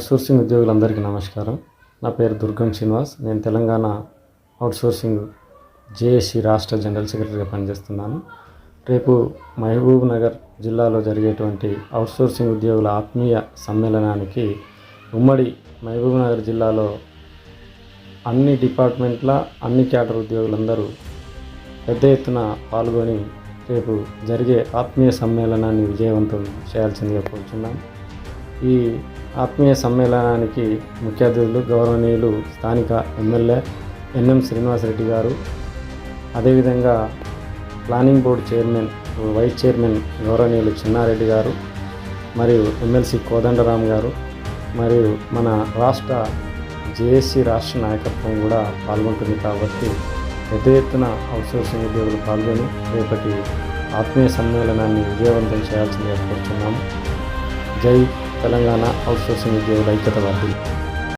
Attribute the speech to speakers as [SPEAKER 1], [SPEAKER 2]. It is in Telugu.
[SPEAKER 1] అవుట్సోర్సింగ్ ఉద్యోగులందరికీ నమస్కారం. నా పేరు దుర్గం శ్రీనివాస్. నేను తెలంగాణ అవుట్సోర్సింగ్ జేఏసీ రాష్ట్ర జనరల్ సెక్రటరీగా పనిచేస్తున్నాను. రేపు మహబూబ్ నగర్ జిల్లాలో జరిగేటువంటి అవుట్సోర్సింగ్ ఉద్యోగుల ఆత్మీయ సమ్మేళనానికి ఉమ్మడి మహబూబ్ నగర్ జిల్లాలో అన్ని డిపార్ట్మెంట్ల అన్ని క్యాడర్ ఉద్యోగులందరూ పెద్ద ఎత్తున పాల్గొని రేపు జరిగే ఆత్మీయ సమ్మేళనాన్ని విజయవంతం చేయాల్సిందిగా కోరుచున్నాం. ఈ ఆత్మీయ సమ్మేళనానికి ముఖ్య అతిథులు గౌరవనీయులు స్థానిక ఎమ్మెల్యే ఎన్ఎం శ్రీనివాసరెడ్డి గారు, అదేవిధంగా planning board chairman vice chairman గౌరవనీయులు చిన్నారెడ్డి గారు, మరియు ఎమ్మెల్సీ కోదండరామ్ గారు, మరియు మన రాష్ట్ర జేఏసీ రాష్ట్ర నాయకత్వం కూడా పాల్గొంటుంది. కాబట్టి పెద్ద ఎత్తున అవుట్సోర్సింగ్ ఉద్యోగులు పాల్గొని రేపటి ఆత్మీయ సమ్మేళనాన్ని విజయవంతం చేయాల్సిందిగా కోరుచున్నాము. జై తెలంగాణ అవుట్సోర్సింగ్ ఉద్యోగుల ఐక్యత వర్ధిల్లాలి.